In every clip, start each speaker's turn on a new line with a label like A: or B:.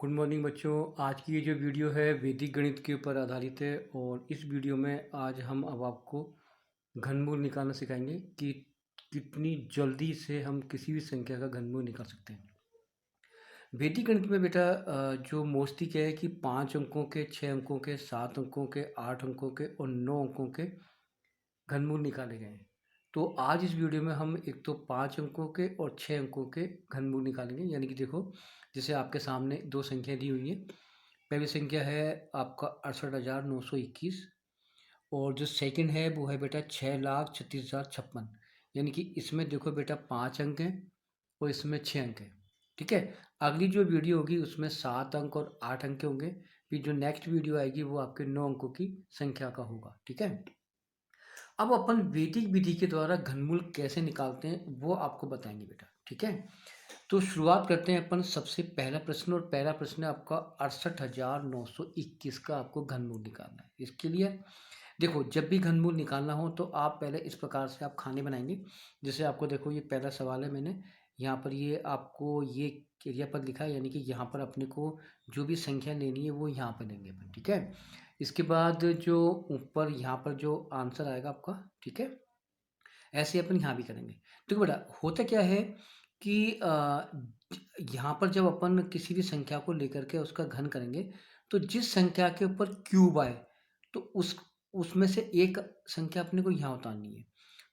A: Good morning बच्चों। आज की ये जो वीडियो है वैदिक गणित के ऊपर आधारित है और इस वीडियो में आज हम अब आपको घनमूल निकालना सिखाएंगे कि कितनी जल्दी से हम किसी भी संख्या का घनमूल निकाल सकते हैं। वैदिक गणित में बेटा जो मोस्टली क्या है कि 5 अंकों के, 6 अंकों के, 7 अंकों के, 8 अंकों के और 9 अंकों के घनमूल निकाले गए हैं। तो आज इस वीडियो में हम एक तो 5 अंकों के और 6 अंकों के घनमूल निकालेंगे। यानी कि देखो, जैसे आपके सामने दो संख्या दी हुई है। पहली संख्या है आपका 68,921 और जो सेकंड है वो है बेटा 6,36,056। यानी कि इसमें देखो बेटा 5 अंक हैं और इसमें 6 अंक हैं। ठीक है। अगली जो वीडियो होगी उसमें 7 अंक और 8 अंक के होंगे। फिर जो नेक्स्ट वीडियो आएगी वो आपके 9 अंकों की संख्या का होगा। ठीक है। अब अपन वैदिक विधि के द्वारा घनमूल कैसे निकालते हैं वो आपको बताएंगे बेटा। ठीक है। तो शुरुआत करते हैं अपन सबसे पहला प्रश्न, और पहला प्रश्न है आपका 68,921 का आपको घनमूल निकालना है। इसके लिए देखो, जब भी घनमूल निकालना हो तो आप पहले इस प्रकार से आप खाने बनाएंगे। जैसे आपको देखो ये पहला सवाल है, मैंने यहाँ पर ये आपको ये एरिया पर लिखा है। यानी कि यहाँ पर अपने को जो भी संख्या लेनी है वो यहाँ पर लेंगे अपन। ठीक है। इसके बाद जो ऊपर यहाँ पर जो आंसर आएगा आपका, ठीक है, ऐसे अपन यहाँ भी करेंगे। तो बेटा होता क्या है कि यहाँ पर जब अपन किसी भी संख्या को लेकर के उसका घन करेंगे तो जिस संख्या के ऊपर क्यूब आए तो उसमें से एक संख्या अपने को यहाँ उतारनी है।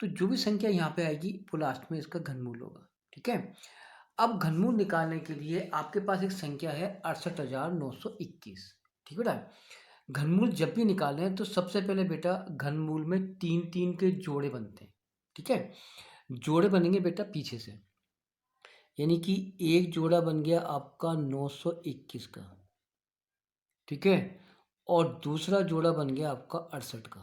A: तो जो भी संख्या यहाँ पे आएगी वो लास्ट में इसका घनमूल होगा। ठीक है। अब घनमूल निकालने के लिए आपके पास एक संख्या है 68,921। ठीक है बेटा। घनमूल जब भी निकालें तो सबसे पहले बेटा घनमूल में तीन तीन के जोड़े बनते हैं। ठीक है। जोड़े बनेंगे बेटा पीछे से। यानी कि एक जोड़ा बन गया आपका 921 का। ठीक है। और दूसरा जोड़ा बन गया आपका 68 का।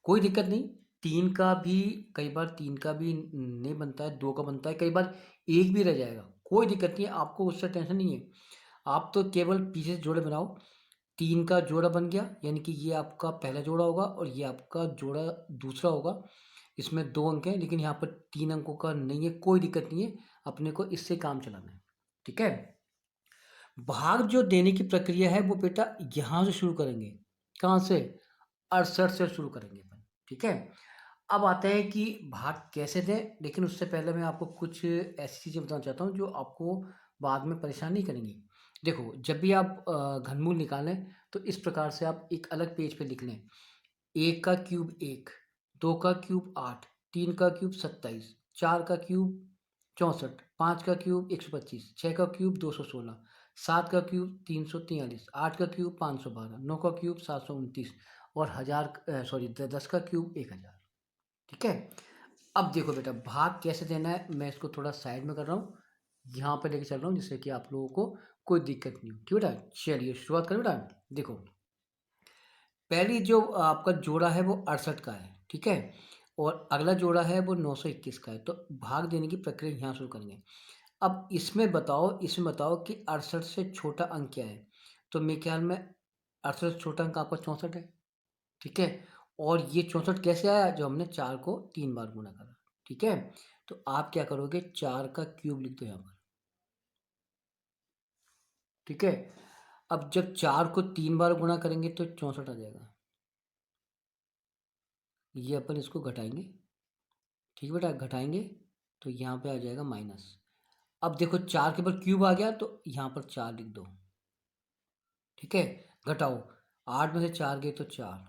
A: कोई दिक्कत नहीं, तीन का भी कई बार तीन का भी नहीं बनता है, दो का बनता है, कई बार एक भी रह जाएगा। कोई दिक्कत नहीं है, आपको उससे टेंशन नहीं है। आप तो केवल पीछे से जोड़े बनाओ। तीन का जोड़ा बन गया यानी कि ये आपका पहला जोड़ा होगा और ये आपका जोड़ा दूसरा होगा। इसमें 2 अंक हैं लेकिन यहाँ पर 3 अंकों का नहीं है। कोई दिक्कत नहीं है, अपने को इससे काम चलाना है। ठीक है। भाग जो देने की प्रक्रिया है वो बेटा यहाँ से शुरू करेंगे। कहाँ से? 68 से शुरू करेंगे अपन। ठीक है। अब आता है कि भाग कैसे दें, लेकिन उससे पहले मैं आपको कुछ ऐसी चीज़ें बताना चाहता हूँ जो आपको बाद में परेशान नहीं करेंगी। देखो, जब भी आप घनमूल निकालें तो इस प्रकार से आप एक अलग पेज पे लिख लें। 1 का क्यूब 1, 2 का क्यूब 8, 3 का क्यूब 27, 4 का क्यूब 64, 5 का क्यूब 125, 6 का क्यूब 216, 7 का क्यूब 343, 8 का क्यूब 512, 9 का क्यूब 729 और 10 का क्यूब 1000। ठीक है। अब देखो बेटा, भाग कैसे देना है मैं इसको थोड़ा साइड में कर रहा हूँ, यहाँ पे लेके चल रहा हूँ जिससे कि आप लोगों को कोई दिक्कत नहीं हो। ठीक है बेटा, चलिए शुरुआत करें बेटा। देखो, पहली जो आपका जोड़ा है वो 68 का है। ठीक है। और अगला जोड़ा है वो 921 का है। तो भाग देने की प्रक्रिया यहाँ शुरू करेंगे। अब इसमें बताओ कि 68 से छोटा अंक क्या है। तो मेरे ख्याल में 68 से छोटा अंक आपका 64 है। ठीक है। और ये 64 कैसे आया? जो हमने 4 को 3 बार गुणा करा। ठीक है। तो आप क्या करोगे, 4 का क्यूब लिख दो यहाँ पर। ठीक है। अब जब 4 को 3 बार गुणा करेंगे तो 64 आ जाएगा। ये अपन इसको घटाएंगे। ठीक है बेटा, घटाएंगे तो यहाँ पे आ जाएगा माइनस। अब देखो, 4 के ऊपर क्यूब आ गया तो यहाँ पर 4 लिख दो। ठीक है। घटाओ, 8 में से 4 गए तो 4,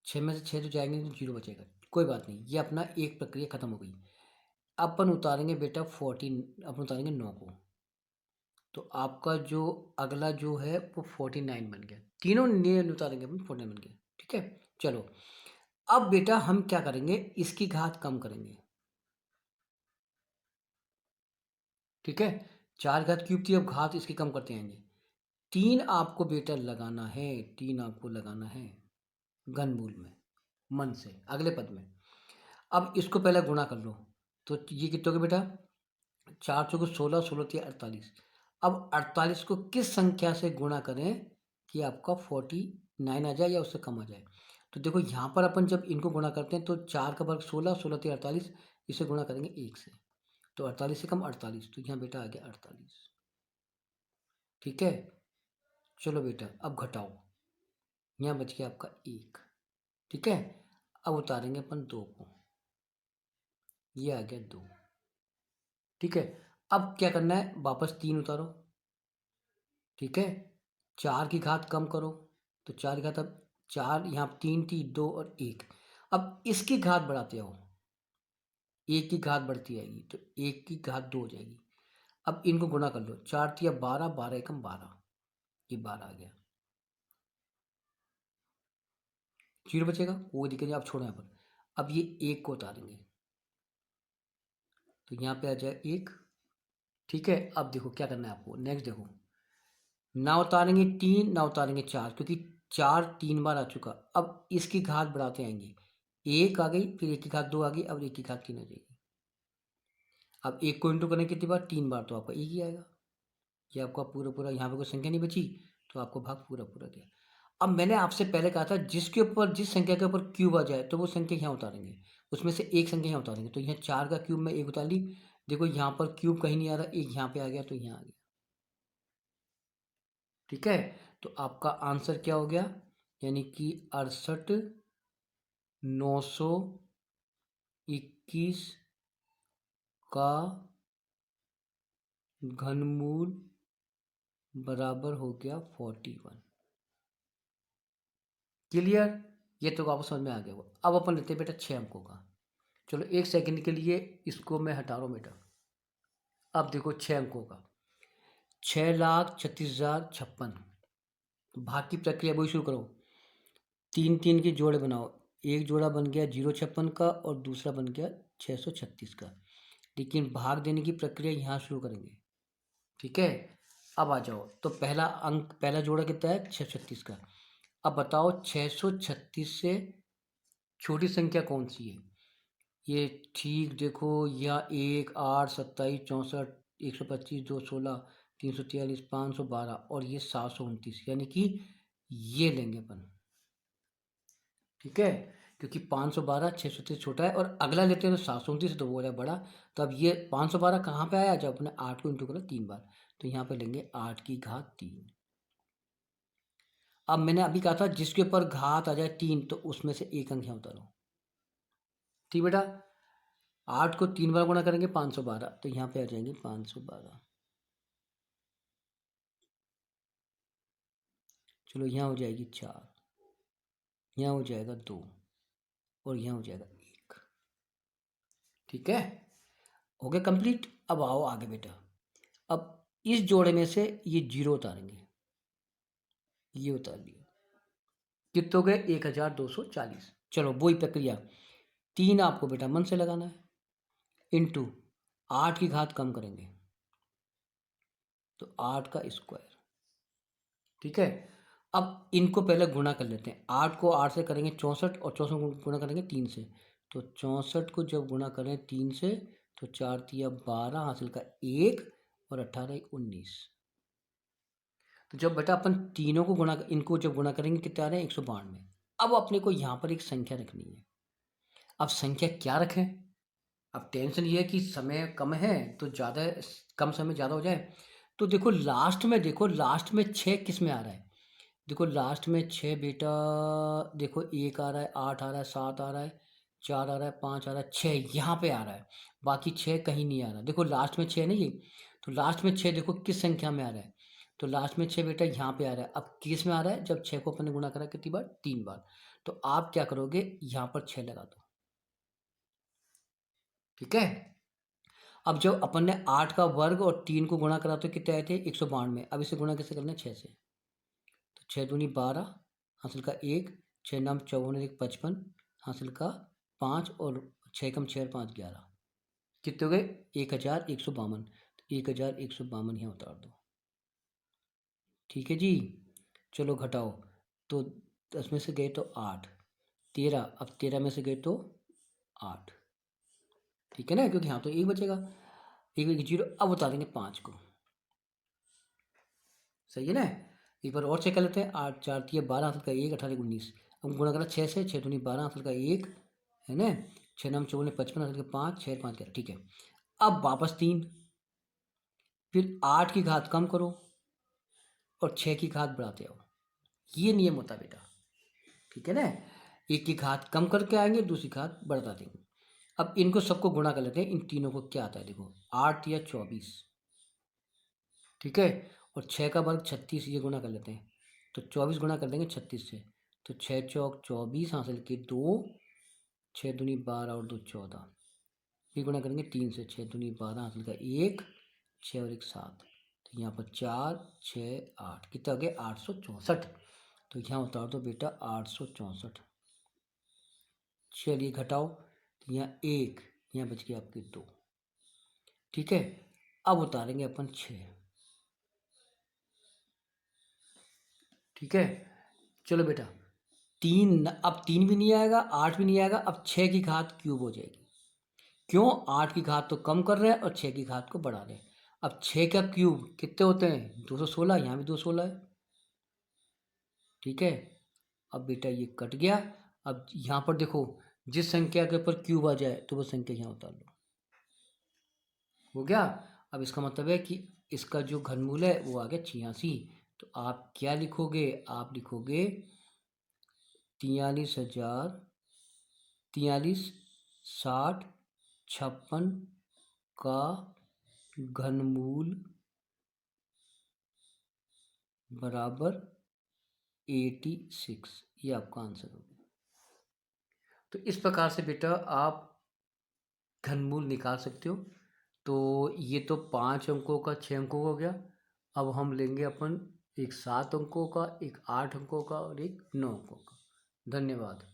A: 6 में से 6 तो जाएंगे तो 0 बचेगा। कोई बात नहीं, ये अपना एक प्रक्रिया खत्म हो गई। अपन उतारेंगे बेटा 14, अपन उतारेंगे 9 को। तो आपका जो अगला जो है वो 49 बन गया। तीनों ने उतारेंगे अपन, 49 बन गया। ठीक है। चलो, अब बेटा हम क्या करेंगे, इसकी घात कम करेंगे। ठीक है। 4 घात क्यूब थी, अब घात इसकी कम करते आएंगे। 3 आपको बेटा लगाना है, 3 आपको लगाना है घनमूल में, मन से अगले पद में। अब इसको पहले गुणा कर लो। तो ये कितने हो गए बेटा? 4 चौको 16, 16 तिया 48। अब 48 को किस संख्या से गुणा करें कि आपका 49 आ जाए या उससे कम आ जाए? तो देखो, यहाँ पर अपन जब इनको गुणा करते हैं तो 4 का वर्ग 16, 16 तिया 48, इसे गुणा करेंगे 1 से। तो 48 से कम 48, तो यहाँ बेटा आ गया 48। ठीक है। चलो बेटा अब घटाओ, यहाँ बच गया आपका 1। ठीक है, अब उतारेंगे अपन 2 को, ये आ गया 2। ठीक है, अब क्या करना है, वापस 3 उतारो। ठीक है, 4 की घात कम करो, तो 4 की घात, अब 4 यहाँ 3 थी, 2 और 1। अब इसकी घात बढ़ाते आओ, 1 की घात बढ़ती आएगी, तो 1 की घात 2 हो जाएगी। अब इनको गुणा कर लो, 4 तिया 12, 12 एकम 12, ये 12 आ गया। 0 बचेगा, कोई दिक्कत नहीं, आप छोड़ो यहाँ पर। अब ये 1 को उतारेंगे, तो यहाँ पे आ जाए 1। ठीक है, अब देखो क्या करना है आपको, नेक्स्ट देखो, ना उतारेंगे 3, ना उतारेंगे 4, क्योंकि 4 3 बार आ चुका। अब इसकी घात बढ़ाते आएंगे, 1 आ गई, फिर 1 की घात 2 आ गई, अब 1 की घात 3 आ जाएगी। अब 1 को इंटू करें कितनी बार, 3 बार, तो आपका 1 ही आएगा। ये आपका पूरा पूरा, यहाँ पे कोई संख्या नहीं बची, तो आपको भाग पूरा पूरा दिया। अब मैंने आपसे पहले कहा था जिसके ऊपर, जिस संख्या के ऊपर क्यूब आ जाए तो वो संख्या यहाँ उतारेंगे, उसमें से एक संख्या यहाँ उतारेंगे। तो यहाँ 4 का क्यूब में 1 उतार ली, देखो यहाँ पर क्यूब कहीं नहीं आ रहा, 1 यहाँ पे आ गया, तो यहाँ आ गया। ठीक है, तो आपका आंसर क्या हो गया, यानी कि 68,921 का घनमूल बराबर हो गया 41। क्लियर, ये तो आपको समझ में आ गया होगा। अब अपन लेते हैं बेटा 6 अंकों का। चलो 1 सेकंड के लिए इसको मैं हटा रहा हूँ बेटा। अब देखो 6 अंकों का, 6,36,056। भाग की प्रक्रिया वही शुरू करो, 3 3 के जोड़े बनाओ। एक जोड़ा बन गया 056 का और दूसरा बन गया 636 का, लेकिन भाग देने की प्रक्रिया यहाँ शुरू करेंगे। ठीक है, अब आ जाओ, तो पहला अंक, पहला जोड़ा कितना है, 636 का। अब बताओ 636 से छोटी संख्या कौन सी है, ये ठीक देखो, या 1, 8, 27, 64, 125, 216, 343, 512 और ये 729, यानी कि ये लेंगे अपन। ठीक है, क्योंकि 512 630 छोटा है, और अगला लेते हैं तो 729, तो वो है बड़ा। तो अब ये 512 कहाँ पे आया, जब अपने 8 को इंटू करा 3 बार, तो यहाँ पे लेंगे 8 की घात 3। अब मैंने अभी कहा था जिसके ऊपर घात आ जाए 3, तो उसमें से एक अंक यहाँ उतारो। ठीक बेटा, 8 को 3 बार गुणा करेंगे 512, तो यहाँ पे आ जाएंगे 512। चलो यहाँ हो जाएगी 4, यहाँ हो जाएगा 2 और यहाँ हो जाएगा 1। ठीक है, हो गया कंप्लीट। अब आओ आगे बेटा, अब इस जोड़े में से ये 0 उतारेंगे, ये उतार दिया, कितने हो गए, 1240। चलो वही प्रक्रिया, 3 आपको बेटा मन से लगाना है, इंटू 8 की घात कम करेंगे, तो 8 का स्क्वायर। ठीक है, अब इनको पहले गुणा कर लेते हैं, 8 को 8 से करेंगे 64, और 64 को गुणा करेंगे 3 से, तो 64 को जब गुणा करें 3 से, तो 4 तिया 12, हासिल का 1, और 18 19। तो जब बेटा अपन तीनों को गुणा, इनको जब गुणा करेंगे कितने आ रहे हैं, 192। अब अपने को यहाँ पर एक संख्या रखनी है। अब संख्या क्या रखें, अब टेंशन ये है कि समय कम है, तो ज़्यादा, कम समय ज़्यादा हो जाए। तो देखो लास्ट में, देखो लास्ट में 6 किस में आ रहा है, देखो लास्ट में 6 बेटा, देखो 1 आ रहा है, 8 आ रहा है, 7 आ रहा है, 4 आ रहा है, 5 आ रहा है, 6 यहाँ पे आ रहा है, बाकी 6 कहीं नहीं आ रहा। देखो लास्ट में 6 नहीं है, तो लास्ट में 6 देखो किस संख्या में आ रहा है, तो लास्ट में 6 बेटा यहाँ पे आ रहा है। अब किस में आ रहा है, जब 6 को अपन ने गुणा करा कितनी बार, 3 बार, तो आप क्या करोगे, यहाँ पर 6 लगा दो। ठीक है, अब जब अपन ने 8 का वर्ग और 3 को गुणा करा तो कितने आए थे, 192। अब इसे गुणा कैसे करना है, 6 से, तो 6 दूनी 12, हासिल का 1, 6 नाम 54, 1 55, हासिल का 5, और 6 कम 6 और 5 11, कितने हो गए, 1152। 1152 यहाँ उतार दो। ठीक है जी, चलो घटाओ, तो 10 में से गए तो 8, 13, अब 13 में से गए तो 8। ठीक है ना, क्योंकि यहाँ तो 1 बचेगा, 1 0। अब उतारेंगे 5 को, सही है ना। एक बार और चेक कर लेते हैं, 8 4 तिया 12, हासिल का 1, 18 19। अब गुणा करा 6 से, 6 दूनी 12, हासिल का 1 है ना, 6 नाम 54 55, हासिल का 5, 6 5 11। ठीक है, अब वापस 3, फिर 8 की घात कम करो, और 6 की घात बढ़ाते आओ। ये नियम होता है बेटा, ठीक है ना। एक की घात कम करके आएंगे, दूसरी घात बढ़ा देंगे। अब इनको सबको गुणा कर लेते हैं। इन तीनों को क्या आता है देखो, 8 या 24, ठीक है। और 6 का वर्ग 36, ये गुणा कर लेते हैं। तो 24 गुणा कर देंगे 36 से, तो 6 चौक 24 हासिल के 2, 6 दूनी 12 और 2 14। फिर गुणा करेंगे 3 से, 6 दूनी 12 हासिल का 1, 6 और 1 7। तो यहाँ पर 4 6 8, कितना हो गया 864। तो यहाँ उतार दो बेटा 864। चलिए घटाओ, तो यहाँ 1, यहाँ बच गया आपके 2, ठीक है। अब उतारेंगे अपन 6, ठीक है। चलो बेटा, 3, अब 3 भी नहीं आएगा, 8 भी नहीं आएगा, अब 6 की घात क्यूब हो जाएगी। क्यों, 8 की घात तो कम कर रहे हैं और 6 की घात को बढ़ा रहे हैं। अब 6 का क्यूब कितने होते हैं, 216, यहाँ भी 216 है, ठीक है। अब बेटा ये कट गया। अब यहाँ पर देखो, जिस संख्या के ऊपर क्यूब आ जाए तो वो संख्या यहाँ उतार लो, हो गया। अब इसका मतलब है कि इसका जो घनमूल है वो आ गया 86। तो आप क्या लिखोगे, आप लिखोगे 43,000 43 60 56 का घनमूल बराबर 86। ये आपका आंसर होगा। तो इस प्रकार से बेटा आप घनमूल निकाल सकते हो। तो ये तो 5 अंकों का, 6 अंकों का हो गया। अब हम लेंगे अपन एक 7 अंकों का, एक 8 अंकों का और एक 9 अंकों का। धन्यवाद।